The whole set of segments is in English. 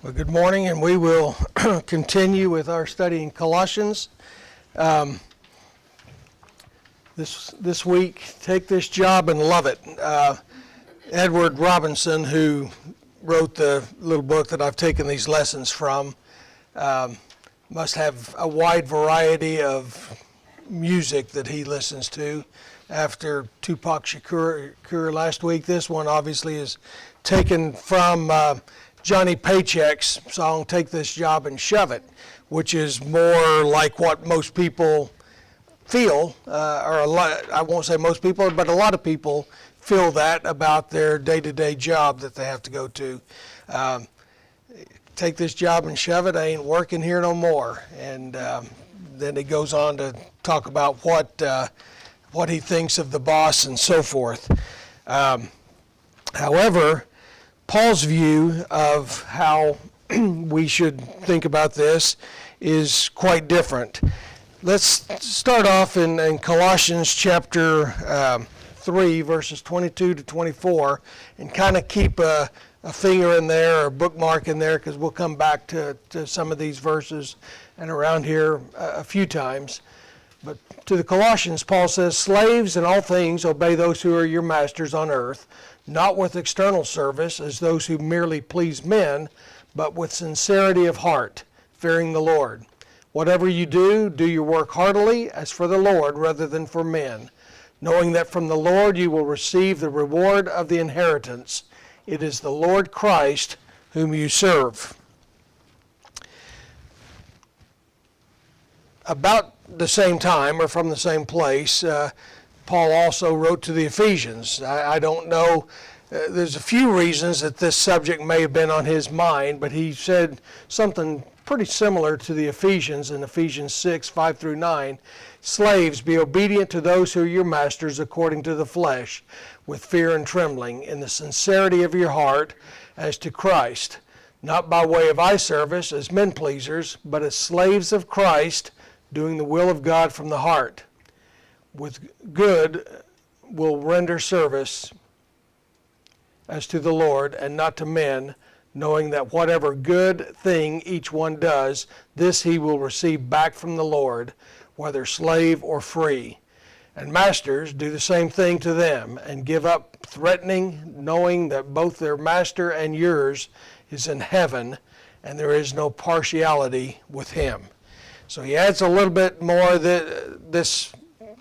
Well, good morning, and we will continue with our study in Colossians. This week, take this job and love it. Edward Robinson, who wrote the little book that I've taken these lessons from, must have a wide variety of music that he listens to. After Tupac Shakur last week, this one obviously is taken from Johnny Paycheck's song, Take This Job and Shove It, which is more like what most people feel, or a lot, I won't say most people, but a lot of people feel that about their day-to-day job that they have to go to. Take this job and shove it, I ain't working here no more. And then he goes on to talk about what he thinks of the boss and so forth. However, Paul's view of how we should think about this is quite different. Let's start off in Colossians chapter 3, verses 22 to 24, and kind of keep a finger in there or a bookmark in there, because we'll come back to some of these verses and around here a few times. But to the Colossians, Paul says, "Slaves, in all things obey those who are your masters on earth, not with external service as those who merely please men, but with sincerity of heart, fearing the Lord. Whatever you do, do your work heartily as for the Lord rather than for men, knowing that from the Lord you will receive the reward of the inheritance. It is the Lord Christ whom you serve." About the same time, or from the same place, Paul also wrote to the Ephesians. I don't know, there's a few reasons that this subject may have been on his mind, but he said something pretty similar to the Ephesians in Ephesians 6, 5 through 9. "Slaves, be obedient to those who are your masters according to the flesh, with fear and trembling, in the sincerity of your heart, as to Christ, not by way of eye service as men pleasers, but as slaves of Christ, doing the will of God from the heart. With good will render service as to the Lord and not to men, knowing that whatever good thing each one does, this he will receive back from the Lord, whether slave or free. And masters, do the same thing to them, and give up threatening, knowing that both their master and yours is in heaven, and there is no partiality with him." So he adds a little bit more this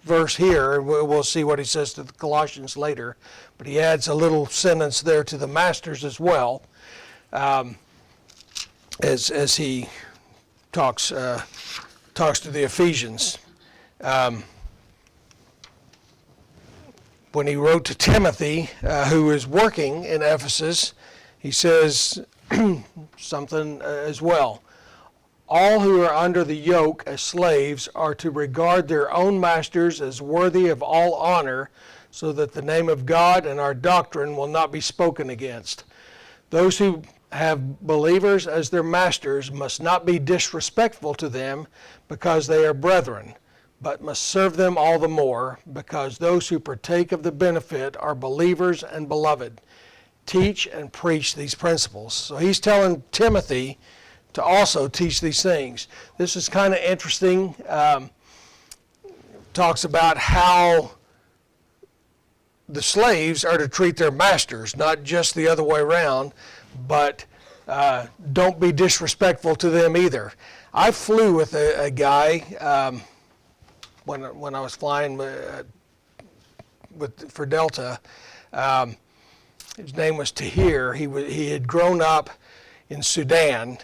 verse here. We'll see what he says to the Colossians later, but he adds a little sentence there to the masters as well, as he talks to the Ephesians. When he wrote to Timothy, who is working in Ephesus, he says something as well. "All who are under the yoke as slaves are to regard their own masters as worthy of all honor, so that the name of God and our doctrine will not be spoken against. Those who have believers as their masters must not be disrespectful to them because they are brethren, but must serve them all the more, because those who partake of the benefit are believers and beloved. Teach and preach these principles." So he's telling Timothy to also teach these things. This is kind of interesting. Talks about how the slaves are to treat their masters, not just the other way around, but don't be disrespectful to them either. I flew with a guy when I was flying for Delta. His name was Tahir. He had grown up in Sudan.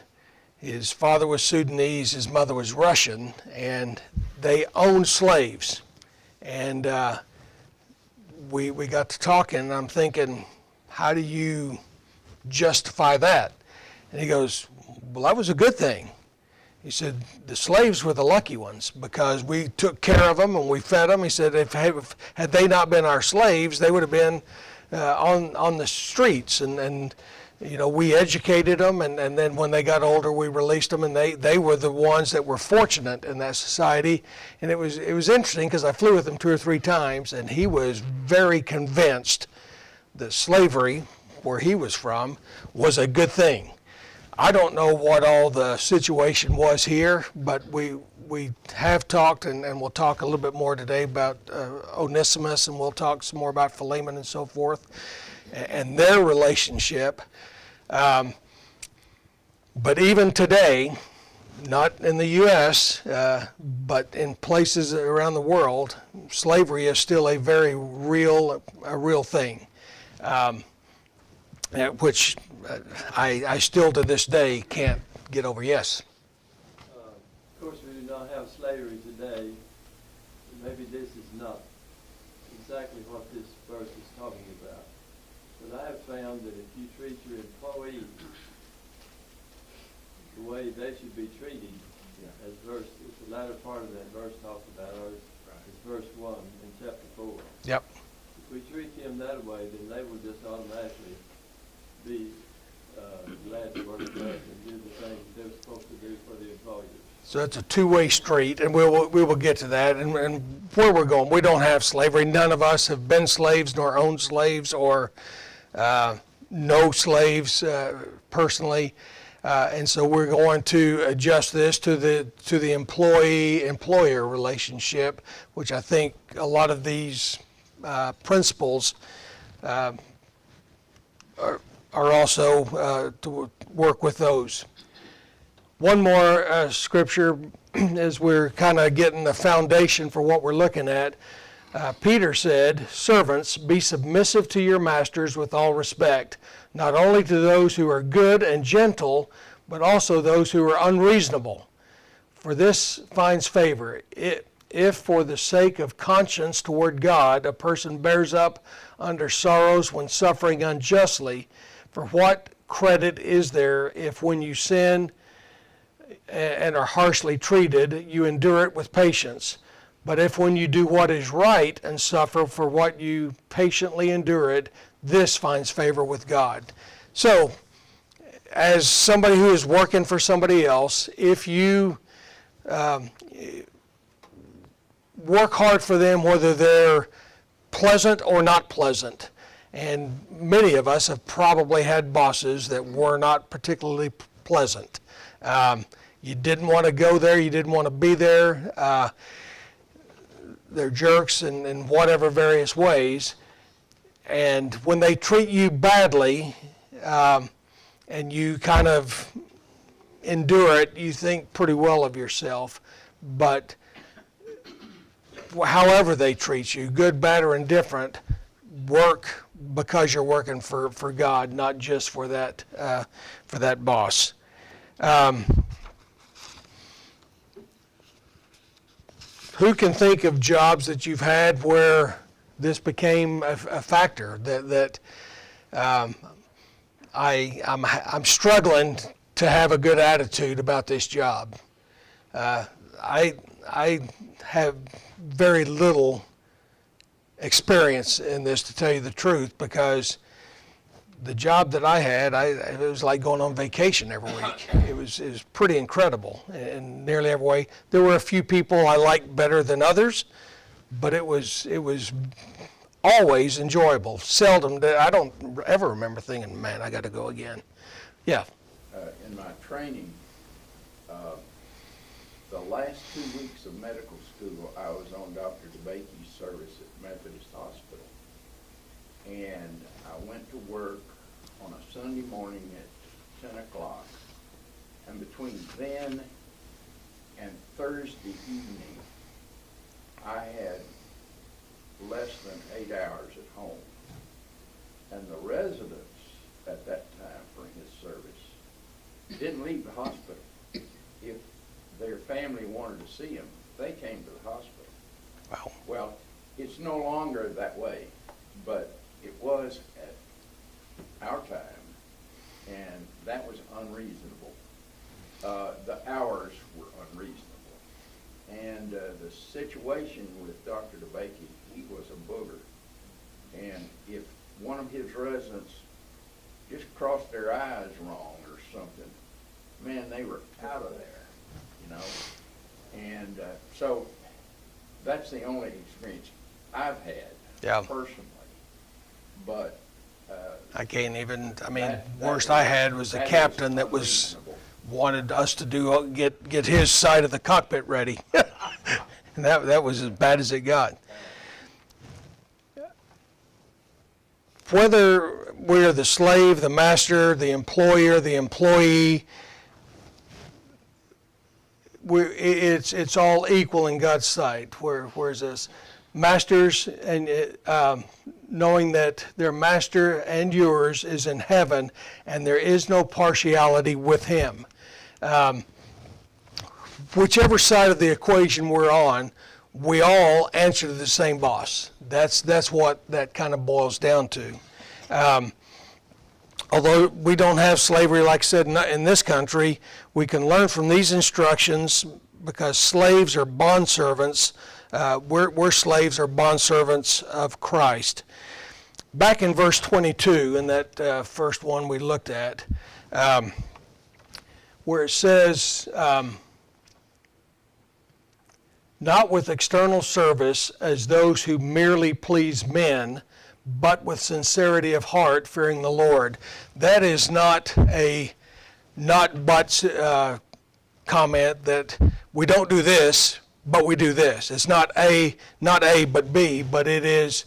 His father was Sudanese, his mother was Russian, and they owned slaves. And we got to talking, and I'm thinking, how do you justify that? And he goes, "Well, that was a good thing." He said, "The slaves were the lucky ones because we took care of them and we fed them." He said, had they not been our slaves, they would have been on the streets, and you know, we educated them, and then when they got older, we released them, and they were the ones that were fortunate in that society. And it was interesting because I flew with him 2 or 3 times, and he was very convinced that slavery, where he was from, was a good thing. I don't know what all the situation was here, but we have talked, and we'll talk a little bit more today about Onesimus, and we'll talk some more about Philemon and so forth, and their relationship. But even today, not in the U.S., but in places around the world, slavery is still a very real thing, which I still to this day can't get over. Yes? Of course, we do not have slavery today. Maybe this is not exactly what this verse is talking about. But I have found that if you treat your employees the way they should be treated, as the latter part of that verse talks about, or is verse 1 in chapter 4. Yep. If we treat them that way, then they will just automatically be glad to work with us and do the things they're supposed to do for the employers. So it's a two-way street, and we will get to that. And where we're going, we don't have slavery. None of us have been slaves, nor owned slaves, or know slaves personally. And so we're going to adjust this to the employee-employer relationship, which I think a lot of these principles are also to work with those. One more scripture as we're kind of getting the foundation for what we're looking at. Peter said, "Servants, be submissive to your masters with all respect, not only to those who are good and gentle, but also those who are unreasonable. For this finds favor, if for the sake of conscience toward God a person bears up under sorrows when suffering unjustly. For what credit is there if when you sin and are harshly treated, you endure it with patience? But if when you do what is right and suffer for what you patiently endure it, this finds favor with God." So, as somebody who is working for somebody else, if you work hard for them, whether they're pleasant or not pleasant, and many of us have probably had bosses that were not particularly pleasant. You didn't want to go there, you didn't want to be there. They're jerks in whatever various ways. And when they treat you badly, and you kind of endure it, you think pretty well of yourself. But however they treat you, good, bad, or indifferent, work because you're working for God, not just for that boss. Who can think of jobs that you've had where this became a factor that I'm struggling to have a good attitude about this job? I have very little experience in this, to tell you the truth, because the job that I had, it was like going on vacation every week. It was pretty incredible in nearly every way. There were a few people I liked better than others, but it was always enjoyable. Seldom, I don't ever remember thinking, man, I got to go again. Yeah. In my training, the last 2 weeks of medical school, I was on Dr. DeBakey's service at Methodist Hospital. And I went to work on a Sunday morning at 10 o'clock. And between then and Thursday evening, I had less than 8 hours at home. And the residents at that time for his service didn't leave the hospital. If their family wanted to see him, they came to the hospital. Wow. Well, it's no longer that way, but it was at our time, and that was unreasonable. The hours were unreasonable. And the situation with Dr. DeBakey, he was a booger. And if one of his residents just crossed their eyes wrong or something, man, they were out of there, you know. And so that's the only experience I've had personally. But I can't even, I mean, That worst is- I had was the that is captain that was, unreasonable. wanted us to get his side of the cockpit ready. And that was as bad as it got. Whether we're the slave, the master, the employer, the employee, it's all equal in God's sight. Where's this? Masters, and knowing that their master and yours is in heaven, and there is no partiality with him. Whichever side of the equation we're on, we all answer to the same boss. That's what that kind of boils down to. Although we don't have slavery, like I said, in this country, we can learn from these instructions because slaves are bondservants. We're slaves or bondservants of Christ. Back in verse 22, in that first one we looked at, where it says, not with external service as those who merely please men, but with sincerity of heart, fearing the Lord. That is not a not buts comment that we don't do this, but we do this. It's not A but B, but it is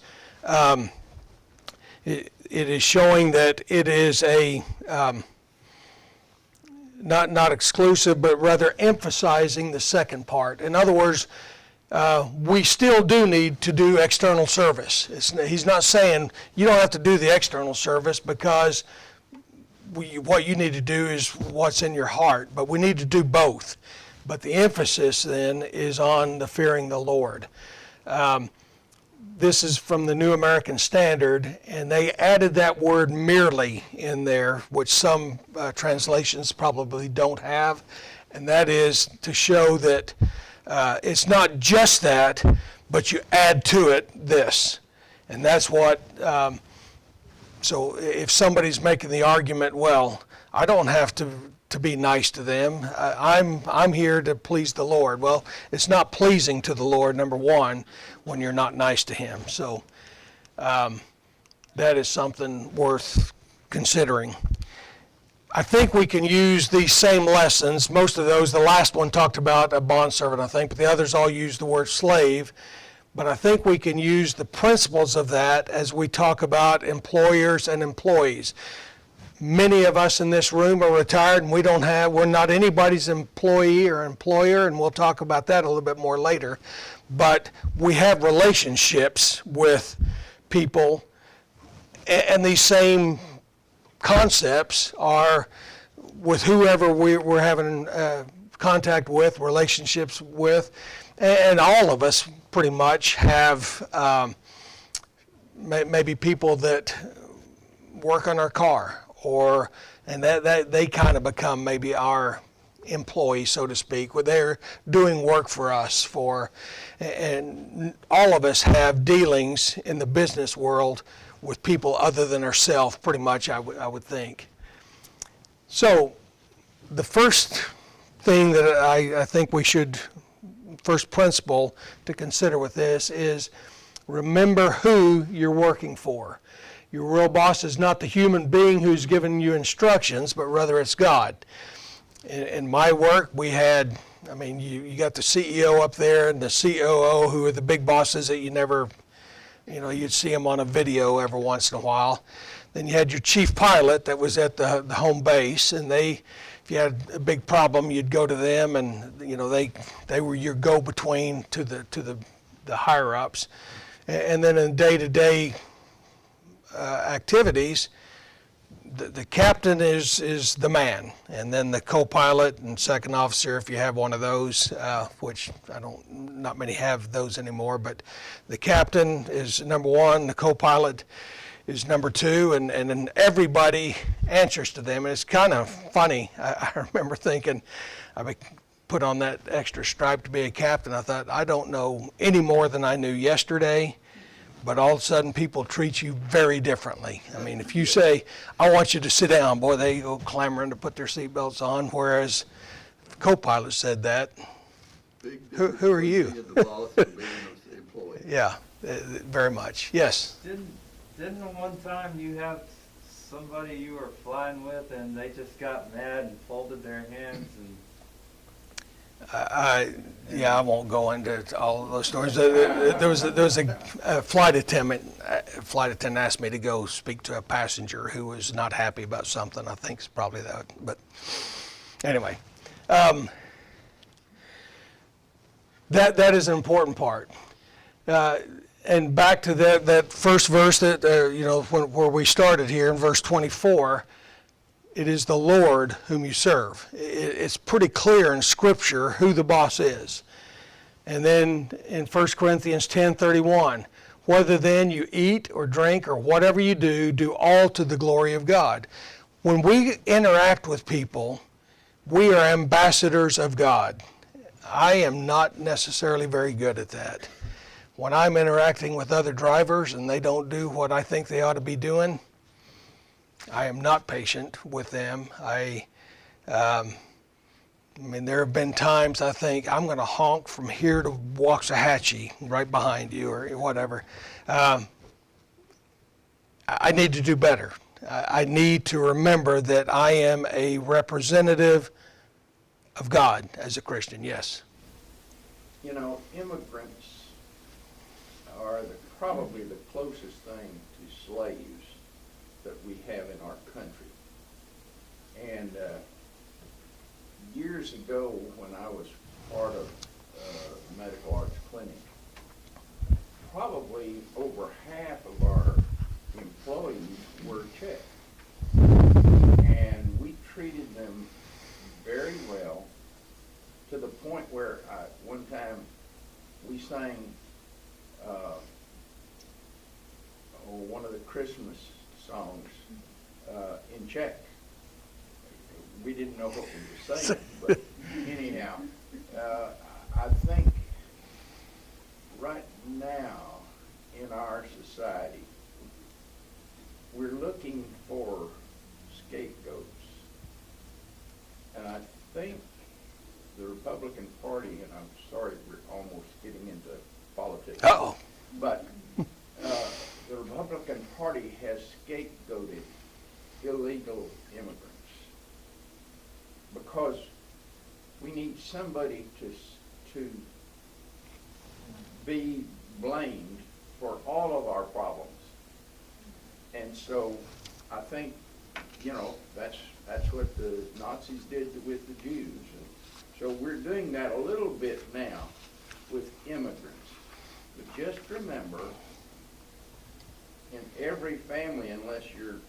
it is showing that it is a not exclusive, but rather emphasizing the second part. In other words, we still do need to do external service. He's not saying you don't have to do the external service because what you need to do is what's in your heart, but we need to do both. But the emphasis then is on the fearing the Lord. This is from the New American Standard, and they added that word merely in there, which some translations probably don't have, and that is to show that it's not just that, but you add to it this. And that's what, so if somebody's making the argument, well, I don't have to be nice to them. I'm here to please the Lord. Well, it's not pleasing to the Lord, number one, when you're not nice to him. So that is something worth considering. I think we can use these same lessons, most of those, the last one talked about a bondservant, I think, but the others all use the word slave. But I think we can use the principles of that as we talk about employers and employees. Many of us in this room are retired and we're not anybody's employee or employer, and we'll talk about that a little bit more later. But we have relationships with people, and these same concepts are with whoever we're having contact with, relationships with, and all of us pretty much have maybe people that work on our car, and that they kind of become maybe our employee, so to speak, where they're doing work for us and all of us have dealings in the business world with people other than ourselves, pretty much, I would think. So the first thing that I think we should, first principle to consider with this is remember who you're working for. Your real boss is not the human being who's giving you instructions, but rather it's God. In my work, we had, you got the CEO up there and the COO, who are the big bosses that you never, you'd see them on a video every once in a while. Then you had your chief pilot that was at the home base, and if you had a big problem, you'd go to them, and they were your go-between to the higher ups. And then in day-to-day activities, the captain is the man, and then the co-pilot and second officer, if you have one of those, which not many have those anymore, but the captain is number one, the co-pilot is number two, and then everybody answers to them. And it's kind of funny. I remember thinking, I put on that extra stripe to be a captain. I thought, I don't know any more than I knew yesterday, but all of a sudden people treat you very differently. If you say, I want you to sit down, boy, they go clamoring to put their seatbelts on, whereas if the co-pilot said that, who are you? The boss and being an employee. Yeah, very much. Yes. Didn't the one time you have somebody you were flying with and they just got mad and folded their hands and I won't go into all of those stories. There was a flight attendant. Flight attendant asked me to go speak to a passenger who was not happy about something. I think it's probably that. But anyway, that is an important part. And back to that first verse that where we started here in verse 24. It is the Lord whom you serve. It's pretty clear in Scripture who the boss is. And then in 1 Corinthians 10:31, whether then you eat or drink or whatever you do all to the glory of God. When we interact with people, we are ambassadors of God. I am not necessarily very good at that. When I'm interacting with other drivers and they don't do what I think they ought to be doing, I am not patient with them. I mean, there have been times I think I'm going to honk from here to Waxahachie, right behind you, or whatever. I need to do better. I need to remember that I am a representative of God as a Christian. Yes. You know, immigrants are probably the closest thing to slaves that we have in our country. And years ago, when I was part of the Medical Arts Clinic, probably over half of our employees were Czech. And we treated them very well, to the point where one time we sang one of the Christmas songs in Czech. We didn't know what we were saying, but anyhow, I think right now in our society, we're looking for scapegoats. And I think the Republican Party, and I'm sorry we're almost getting into politics, but the Republican Party has scapegoated illegal immigrants because we need somebody to be blamed for all of our problems. And so I think, that's what the Nazis did with the Jews. And so we're doing that a little bit now with immigrants. But just remember, in every family, unless you're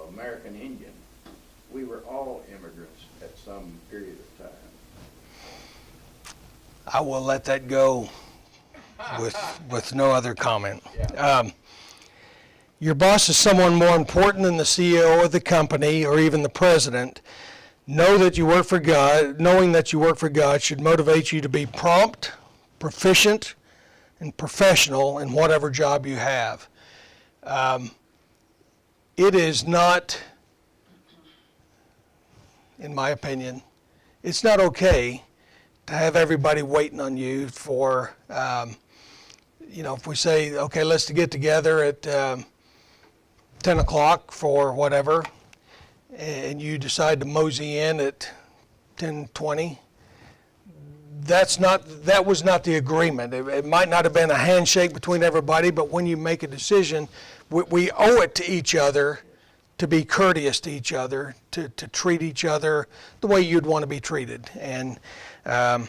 American Indian, we were all immigrants at some period of time. I will let that go with no other comment. Yeah. Your boss is someone more important than the CEO of the company or even the president. Knowing that you work for God should motivate you to be prompt, proficient, and professional in whatever job you have. It is not, in my opinion, it's not okay to have everybody waiting on you for, if we say, okay, let's get together at 10 o'clock for whatever, and you decide to mosey in at 10:20. That was not the agreement. It might not have been a handshake between everybody, but when you make a decision, we owe it to each other to be courteous to each other, to treat each other the way you'd want to be treated. And I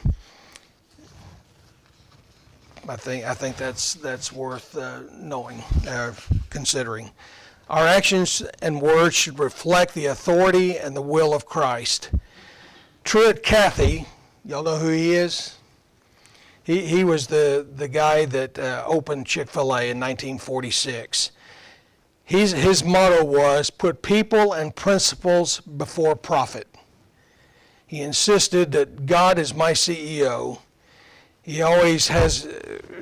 think that's worth knowing, considering. Our actions and words should reflect the authority and the will of Christ. Truett Cathy, y'all know who he is? He was the guy that opened Chick-fil-A in 1946. His motto was, put people and principles before profit. He insisted that God is my CEO. He always has,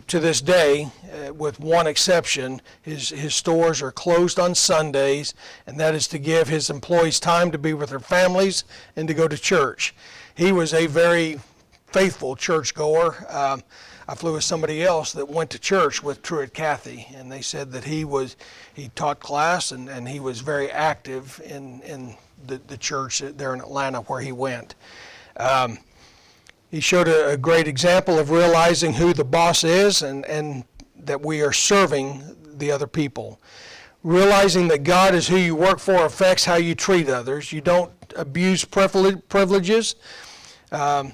to this day, with one exception, his stores are closed on Sundays, and that is to give his employees time to be with their families and to go to church. He was a very faithful churchgoer. I flew with somebody else that went to church with Truett Cathy, and they said that he taught class and he was very active in the church there in Atlanta where he went. He showed a great example of realizing who the boss is and that we are serving the other people. Realizing that God is who you work for affects how you treat others. You don't abuse privileges to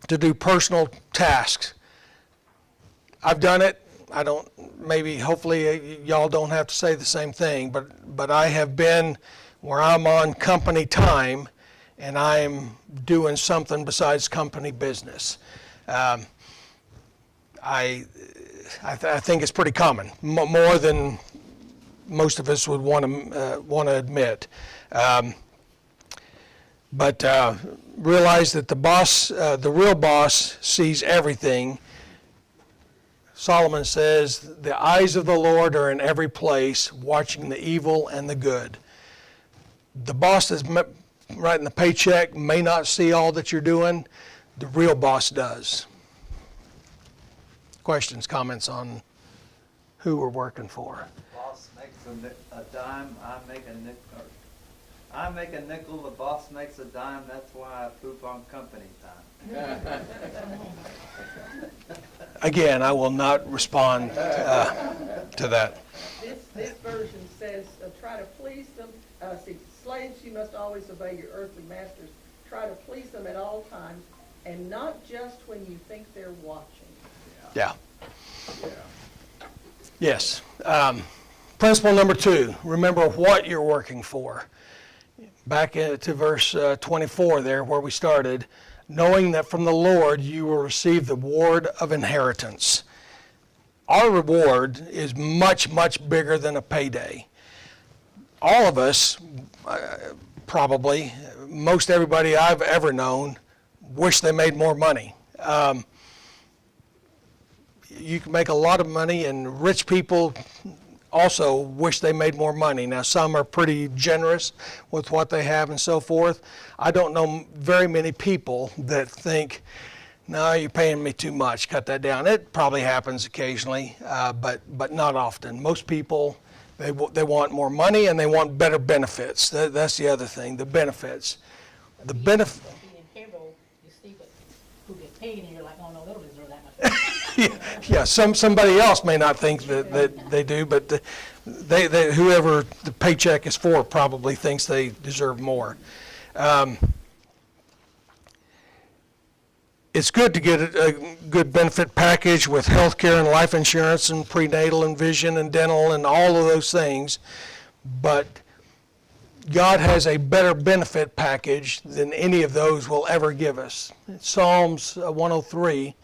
do personal tasks. I've done it. I don't, maybe, hopefully y'all don't have to say the same thing, but I have been where I'm on company time and I'm doing something besides company business. I think it's pretty common, more than most of us would want to admit. But realize that the boss, the real boss, sees everything. Solomon says, the eyes of the Lord are in every place, watching the evil and the good. The boss that's writing the paycheck may not see all that you're doing. The real boss does. Questions, comments on who we're working for? Boss makes a dime, I make a nickel. I make a nickel, the boss makes a dime, that's why I poop on company time. Again, I will not respond to that. This version says, try to please them. See, slaves, you must always obey your earthly masters. Try to please them at all times, and not just when you think they're watching. Yeah. Yes. Principle number 2, remember what you're working for. Back to verse 24 there where we started, knowing that from the Lord you will receive the reward of inheritance. Our reward is much, much bigger than a payday. All of us, probably, most everybody I've ever known, wish they made more money. You can make a lot of money, and rich people also wish they made more money. Now, some are pretty generous with what they have and so forth. I don't know very many people that think, no, you're paying me too much, cut that down. It probably happens occasionally, but not often. Most people, they want more money and they want better benefits. That's the other thing, the benefits. The benefit. In payroll, you see who gets paid, and you're like, oh no, they don't deserve that much. Yeah, somebody else may not think that they do, but they whoever the paycheck is for probably thinks they deserve more. It's good to get a good benefit package with health care and life insurance and prenatal and vision and dental and all of those things, but God has a better benefit package than any of those will ever give us. Psalms 103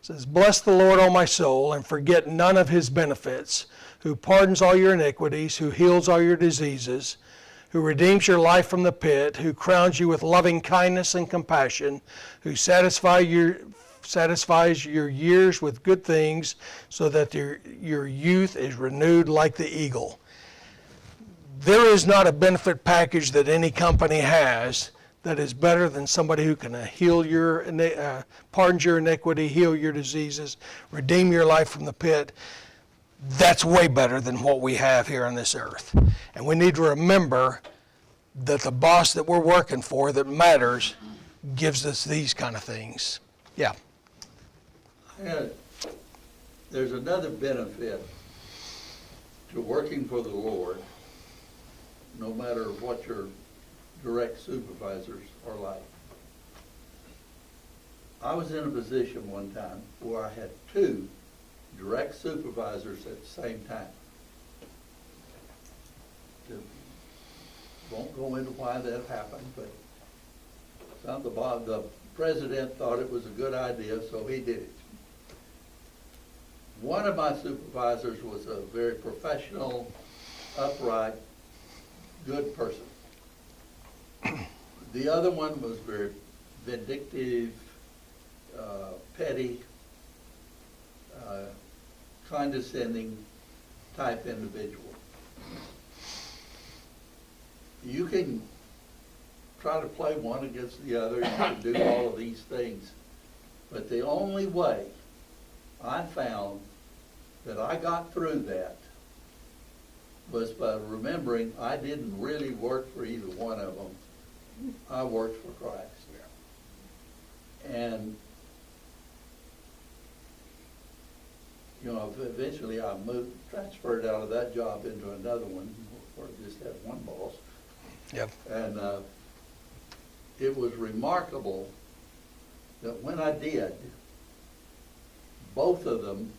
says, bless the Lord, O my soul, and forget none of his benefits, who pardons all your iniquities, who heals all your diseases, who redeems your life from the pit, who crowns you with loving kindness and compassion, who satisfies your years with good things, so that your youth is renewed like the eagle. There is not a benefit package that any company has that is better than somebody who can heal pardon your iniquity, heal your diseases, redeem your life from the pit. That's way better than what we have here on this earth. And we need to remember that the boss that we're working for that matters gives us these kind of things. Yeah. And there's another benefit to working for the Lord, no matter what your direct supervisors are like. I was in a position one time where I had 2 direct supervisors at the same time. Won't go into why that happened, but the president thought it was a good idea, so he did it. One of my supervisors was a very professional, upright, good person. The other one was very vindictive, petty, condescending type individual. You can try to play one against the other, you can do all of these things, but the only way I found that I got through that was by remembering I didn't really work for either one of them. I worked for Christ. And, you know, eventually I transferred out of that job into another one where I just had one boss. Yep. And it was remarkable that when I did, both of them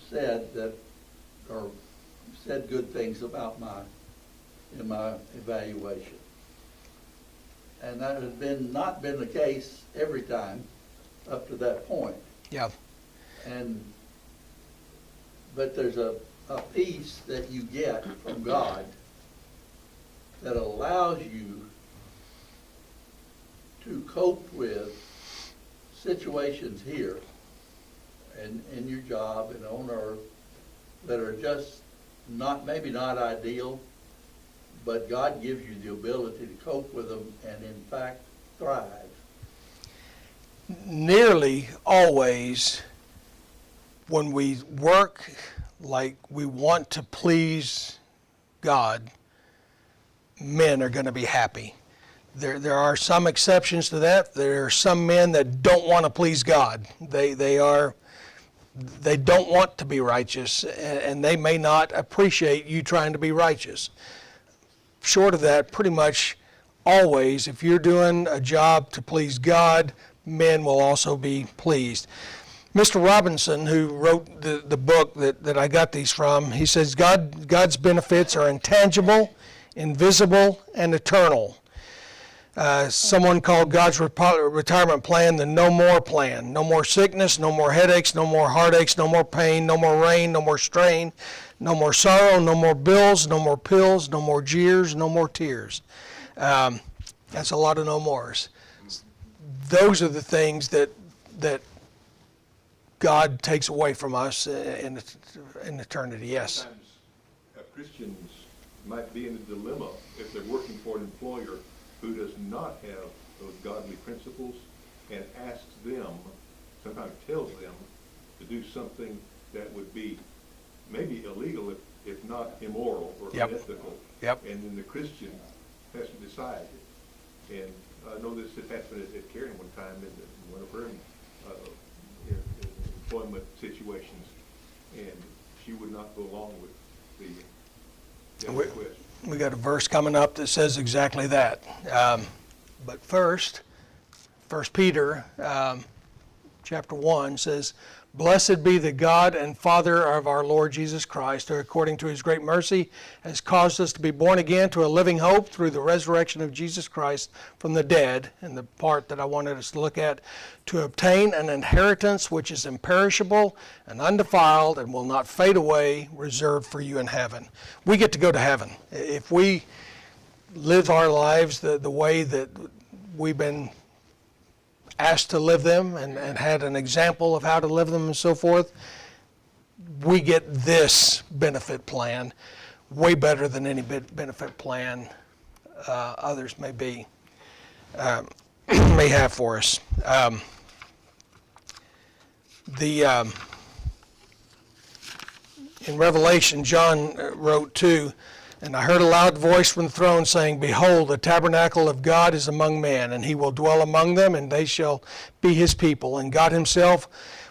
said good things about in my evaluation. And that had not been the case every time up to that point. Yeah. But there's a peace that you get from God that allows you to cope with situations here and in your job and on earth that are just maybe not ideal, but God gives you the ability to cope with them and in fact thrive. Nearly always when we work like we want to please God, men are going to be happy. There are some exceptions to that. There are some men that don't want to please God. They don't want to be righteous, and they may not appreciate you trying to be righteous. Short of that, pretty much always, if you're doing a job to please God, men will also be pleased. Mr. Robinson, who wrote the book that I got these from, he says God's benefits are intangible, invisible, and eternal. Someone called God's retirement plan the no more plan. No more sickness, no more headaches, no more heartaches, no more pain, no more rain, no more strain, no more sorrow, no more bills, no more pills, no more jeers, no more tears. That's a lot of no mores. Those are the things that God takes away from us in eternity. Yes. Sometimes Christians might be in a dilemma if they're working for an employer who does not have those godly principles and asks them, sometimes tells them, to do something that would be maybe illegal if not immoral or unethical. Yep. And then the Christian has to decide. And I know this had happened at Karen one time in one of her employment situations, and she would not go along with the request. We got a verse coming up that says exactly that. But first, 1 Peter chapter 1 says, "Blessed be the God and Father of our Lord Jesus Christ, who according to his great mercy has caused us to be born again to a living hope through the resurrection of Jesus Christ from the dead," and the part that I wanted us to look at, "to obtain an inheritance which is imperishable and undefiled and will not fade away, reserved for you in heaven." We get to go to heaven. If we live our lives the way that we've been asked to live them and had an example of how to live them and so forth, we get this benefit plan way better than any benefit plan others may have for us. In Revelation, John wrote too, "And I heard a loud voice from the throne saying, Behold, the tabernacle of God is among men, and he will dwell among them, and they shall be his people. And God himself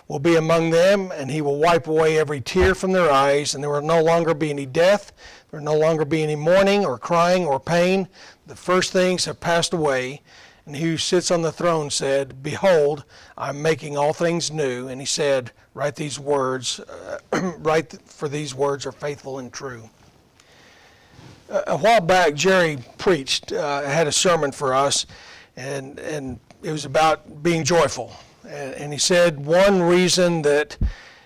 will be among them, and he will wipe away every tear from their eyes, and there will no longer be any death, there will no longer be any mourning or crying or pain. The first things have passed away. And he who sits on the throne said, Behold, I'm making all things new. And he said, Write these words, for these words are faithful and true." A while back, Jerry preached, had a sermon for us, and it was about being joyful. And he said one reason that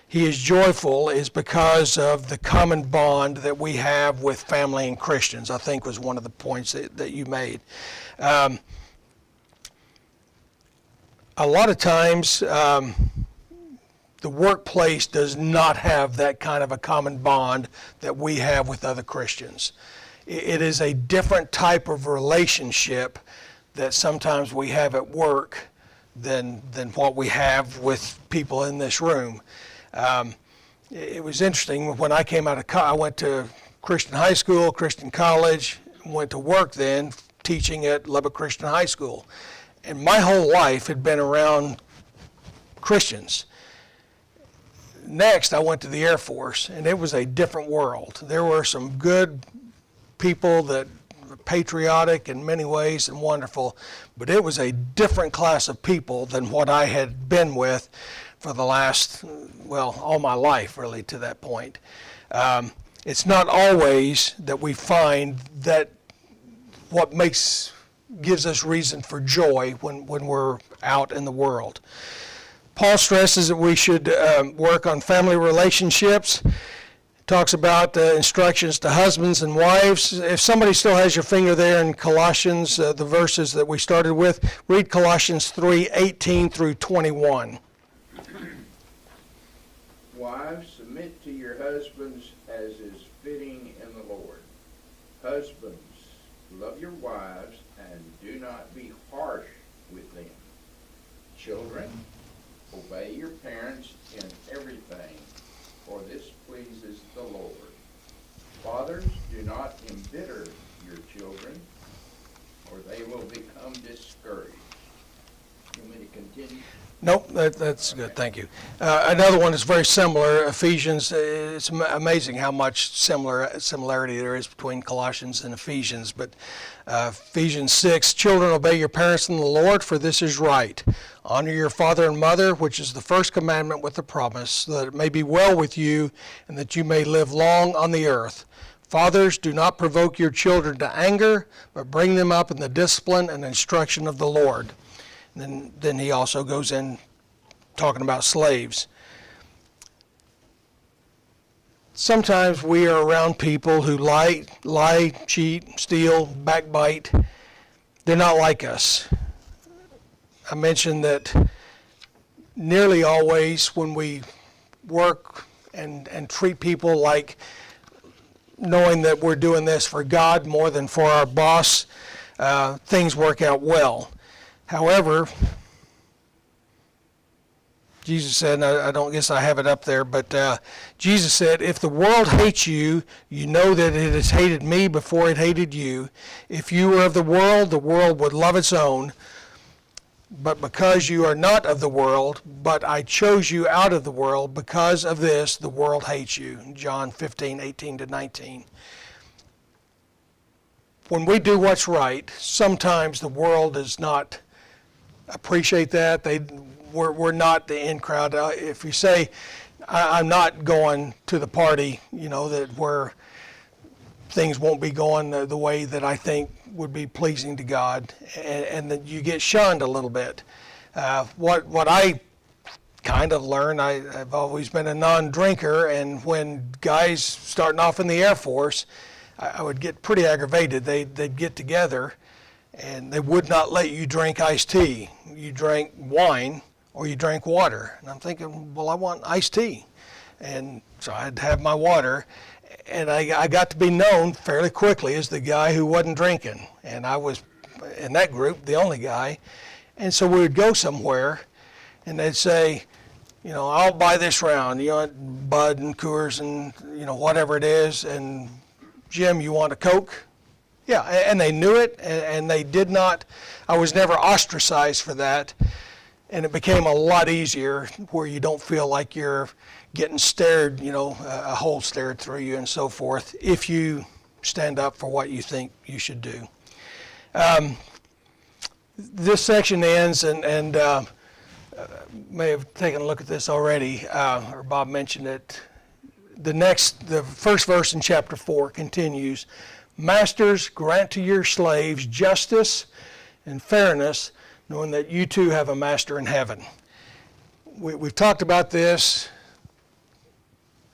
he is joyful is because of the common bond that we have with family and Christians, I think was one of the points that you made. A lot of times, the workplace does not have that kind of a common bond that we have with other Christians. It is a different type of relationship that sometimes we have at work than what we have with people in this room. It was interesting when I came out of I went to Christian high school, Christian college, went to work then teaching at Lubbock Christian High School, and my whole life had been around Christians. Next, I went to the Air Force, and it was a different world. There were some good people that were patriotic in many ways and wonderful, but it was a different class of people than what I had been with for the last, well, all my life, really, to that point. It's not always that we find that what gives us reason for joy when we're out in the world. Paul stresses that we should work on family relationships. Talks about instructions to husbands and wives. If somebody still has your finger there in Colossians, the verses that we started with, read Colossians 3:18 through 21. Wives, submit to your husbands as is fitting in the Lord. Husbands, love your wives and do not be harsh with them. Children, obey your parents in everything, for this pleases the Lord. Fathers, do not embitter your children, or they will become discouraged. You want me to continue? Nope, that's good, thank you. Another one is very similar, Ephesians. It's amazing how much similarity there is between Colossians and Ephesians. But Ephesians 6, children, obey your parents in the Lord, for this is right. Honor your father and mother, which is the first commandment with the promise, so that it may be well with you and that you may live long on the earth. Fathers, do not provoke your children to anger, but bring them up in the discipline and instruction of the Lord. Then he also goes in talking about slaves. Sometimes we are around people who lie, cheat, steal, backbite. They're not like us. I mentioned that nearly always when we work and treat people like knowing that we're doing this for God more than for our boss, things work out well. However, Jesus said, and I don't guess I have it up there, but Jesus said, if the world hates you, you know that it has hated me before it hated you. If you were of the world would love its own. But because you are not of the world, but I chose you out of the world, because of this, the world hates you. John 15:18-19. When we do what's right, sometimes the world does not appreciate that. We're not the in crowd. If you say, I'm not going to the party, that where things won't be going the way that I think would be pleasing to God, and that you get shunned a little bit. What I kind of learned, I've always been a non-drinker, and when guys starting off in the Air Force, I would get pretty aggravated. They'd get together, and they would not let you drink iced tea. You drank wine or you drank water. And I'm thinking, well, I want iced tea. And so I'd have my water, and I got to be known fairly quickly as the guy who wasn't drinking. And I was, in that group, the only guy. And so we would go somewhere, and they'd say, I'll buy this round. You want Bud and Coors and, whatever it is. And Jim, you want a Coke? Yeah, and they knew it, and they did not. I was never ostracized for that, and it became a lot easier where you don't feel like you're getting stared, a hole stared through you and so forth, if you stand up for what you think you should do. This section ends, and may have taken a look at this already, or Bob mentioned it. The first verse in chapter 4 continues, Masters, grant to your slaves justice and fairness, knowing that you too have a master in heaven. We've talked about this.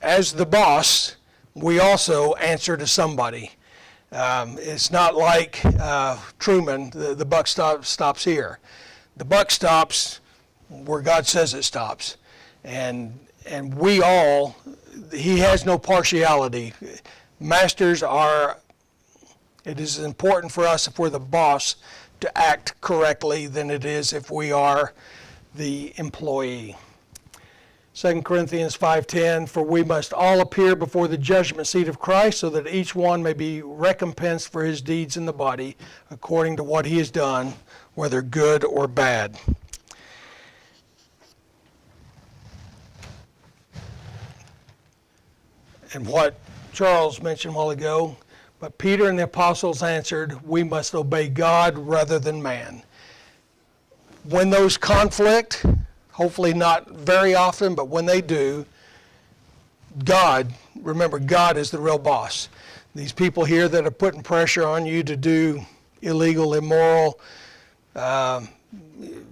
As the boss, we also answer to somebody. It's not like Truman, the buck stops here. The buck stops where God says it stops. And we all, he has no partiality. Masters are, it is important for us, if we're the boss, to act correctly than it is if we are the employee. 2 Corinthians 5:10, for we must all appear before the judgment seat of Christ, so that each one may be recompensed for his deeds in the body, according to what he has done, whether good or bad. And what Charles mentioned a while ago, but Peter and the apostles answered, we must obey God rather than man. When those conflict, hopefully not very often, but when they do, God, remember, God is the real boss. These people here that are putting pressure on you to do illegal, immoral,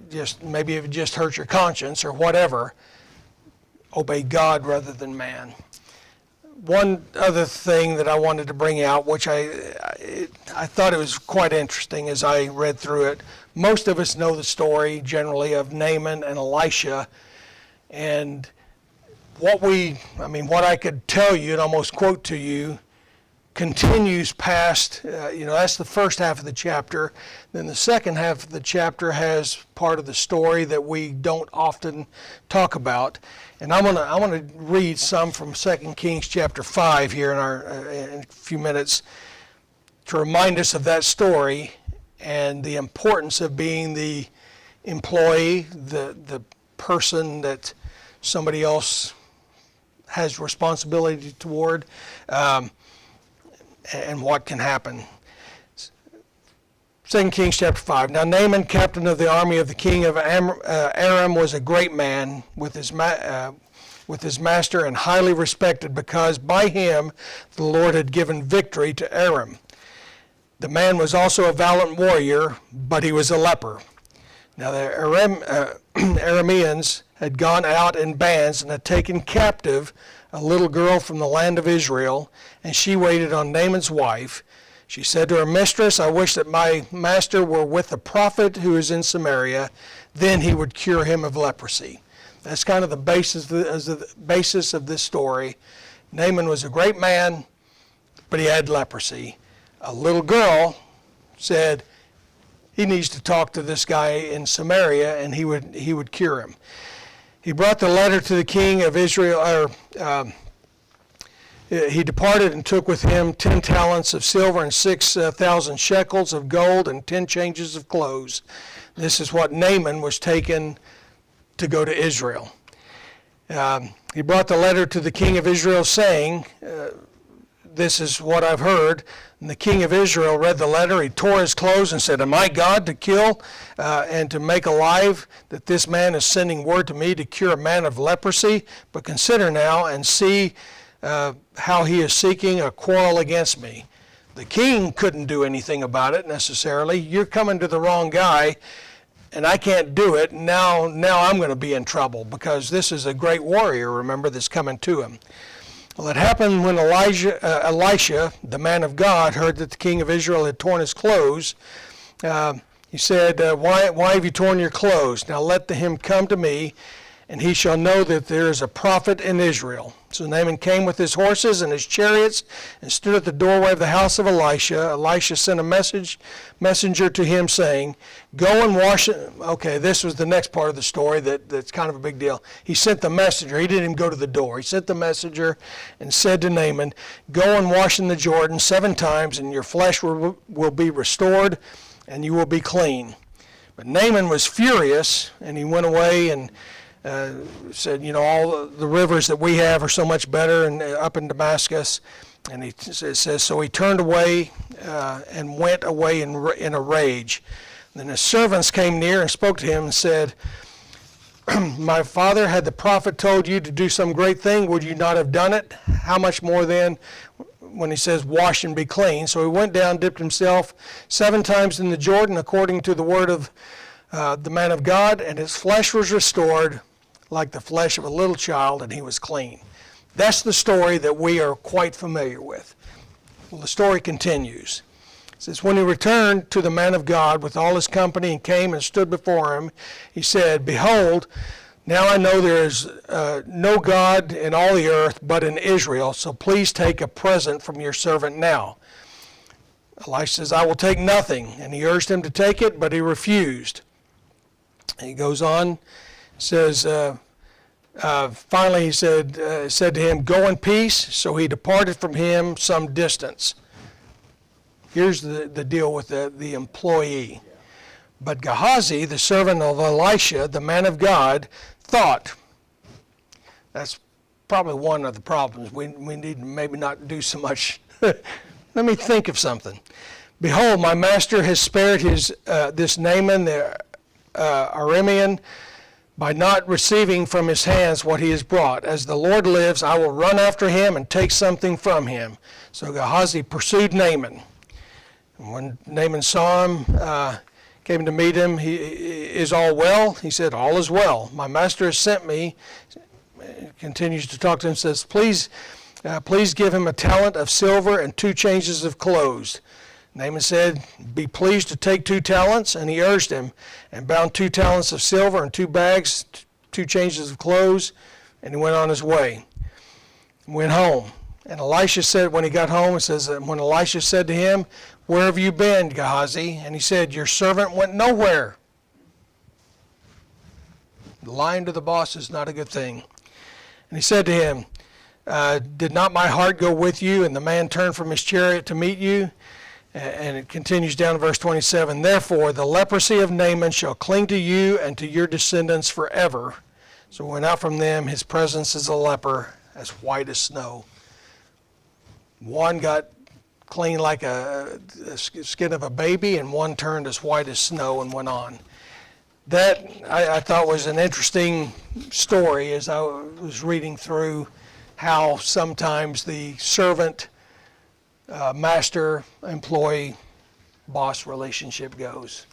just maybe it just hurts your conscience or whatever, obey God rather than man. One other thing that I wanted to bring out, which I thought it was quite interesting as I read through it. Most of us know the story generally of Naaman and Elisha, and what I could tell you and almost quote to you continues past, that's the first half of the chapter. Then the second half of the chapter has part of the story that we don't often talk about. And I want to read some from 2 Kings chapter 5 here in a few minutes to remind us of that story and the importance of being the employee, the person that somebody else has responsibility toward, and what can happen. 2 Kings chapter 5. Now Naaman, captain of the army of the king of Aram, was a great man with his master and highly respected, because by him the Lord had given victory to Aram. The man was also a valiant warrior, but he was a leper. Now the Arameans had gone out in bands and had taken captive a little girl from the land of Israel, and she waited on Naaman's wife. She said to her mistress, I wish that my master were with the prophet who is in Samaria, then he would cure him of leprosy. That's kind of the basis of this story. Naaman was a great man, but he had leprosy. A little girl said he needs to talk to this guy in Samaria, and he would cure him. He brought the letter to the king of Israel. He departed and took with him 10 talents of silver and 6,000 shekels of gold and 10 changes of clothes. This is what Naaman was taken to go to Israel. He brought the letter to the king of Israel saying, this is what I've heard. And the king of Israel read the letter. He tore his clothes and said, am I God to kill and to make alive, that this man is sending word to me to cure a man of leprosy? But consider now and see how he is seeking a quarrel against me. The king couldn't do anything about it necessarily. You're coming to the wrong guy, and I can't do it. Now I'm going to be in trouble, because this is a great warrior, remember, that's coming to him. Well, it happened when Elisha, the man of God, heard that the king of Israel had torn his clothes. He said, why have you torn your clothes? Now let him come to me, and he shall know that there is a prophet in Israel. So Naaman came with his horses and his chariots and stood at the doorway of the house of Elisha. Elisha sent a messenger to him saying, go and wash it. Okay, this was the next part of the story that's kind of a big deal. He sent the messenger. He didn't even go to the door. He sent the messenger and said to Naaman, go and wash in the Jordan 7 times, and your flesh will be restored, and you will be clean. But Naaman was furious, and he went away and said, all the rivers that we have are so much better and up in Damascus. And it says, so he turned away and went away in a rage. Then his servants came near and spoke to him and said, my father, had the prophet told you to do some great thing, would you not have done it? How much more then when he says wash and be clean? So he went down, dipped himself 7 times in the Jordan according to the word of the man of God, and his flesh was restored like the flesh of a little child, and he was clean. That's the story that we are quite familiar with. Well, the story continues. It says, when he returned to the man of God with all his company and came and stood before him, he said, behold, now I know there is no God in all the earth but in Israel, so please take a present from your servant now. Elisha says, I will take nothing. And he urged him to take it, but he refused. And he goes on, says, finally he said to him, go in peace. So he departed from him some distance. Here's the deal with the employee. But Gehazi, the servant of Elisha, the man of God, thought. That's probably one of the problems. We need to maybe not do so much. Let me think of something. Behold, my master has spared this Naaman the Aramean by not receiving from his hands what he has brought. As the Lord lives, I will run after him and take something from him. So Gehazi pursued Naaman. And when Naaman saw him, came to meet him, is all well? He said, all is well. My master has sent me. Continues to talk to him, says, please give him a talent of silver and 2 changes of clothes. Naaman said, be pleased to take 2 talents, and he urged him, and bound 2 talents of silver and 2 bags, 2 changes of clothes, and he went on his way. Went home. And Elisha said, when he got home, it says, when Elisha said to him, where have you been, Gehazi? And he said, your servant went nowhere. Lying to the boss is not a good thing. And he said to him, did not my heart go with you? And the man turned from his chariot to meet you. And it continues down to verse 27. Therefore, the leprosy of Naaman shall cling to you and to your descendants forever. So went out from them, his presence is a leper, as white as snow. One got clean like a skin of a baby, and one turned as white as snow and went on. That I thought was an interesting story as I was reading through how sometimes the servant, master, employee, boss relationship goes.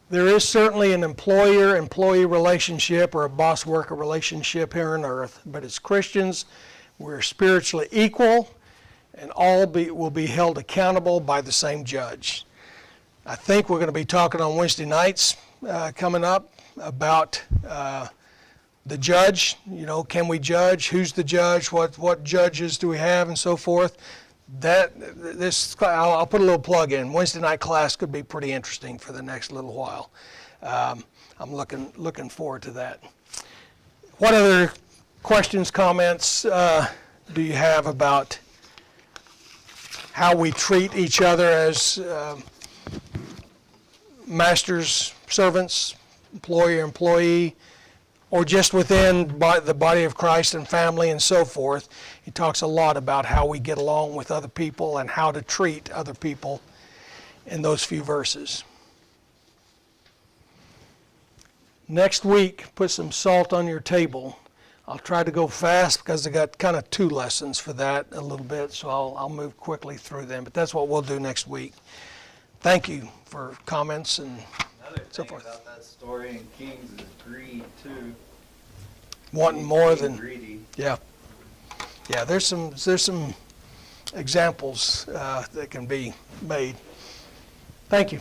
There is certainly an employer-employee relationship or a boss-worker relationship here on earth, but as Christians, we're spiritually equal and all will be held accountable by the same judge. I think we're going to be talking on Wednesday nights coming up about the judge. You know, can we judge? Who's the judge? What judges do we have, and so forth. I'll put a little plug in. Wednesday night class could be pretty interesting for the next little while. I'm looking forward to that. What other questions, comments do you have about how we treat each other as masters, servants, employer, employee, or just within the body of Christ and family and so forth? He talks a lot about how we get along with other people and how to treat other people in those few verses. Next week, put some salt on your table. I'll try to go fast because I got kind of 2 lessons for that a little bit, so I'll move quickly through them. But that's what we'll do next week. Thank you for comments and so forth. Another thing about that story in Kings is greed too. Wanting more than greedy. Yeah. There's some examples that can be made. Thank you.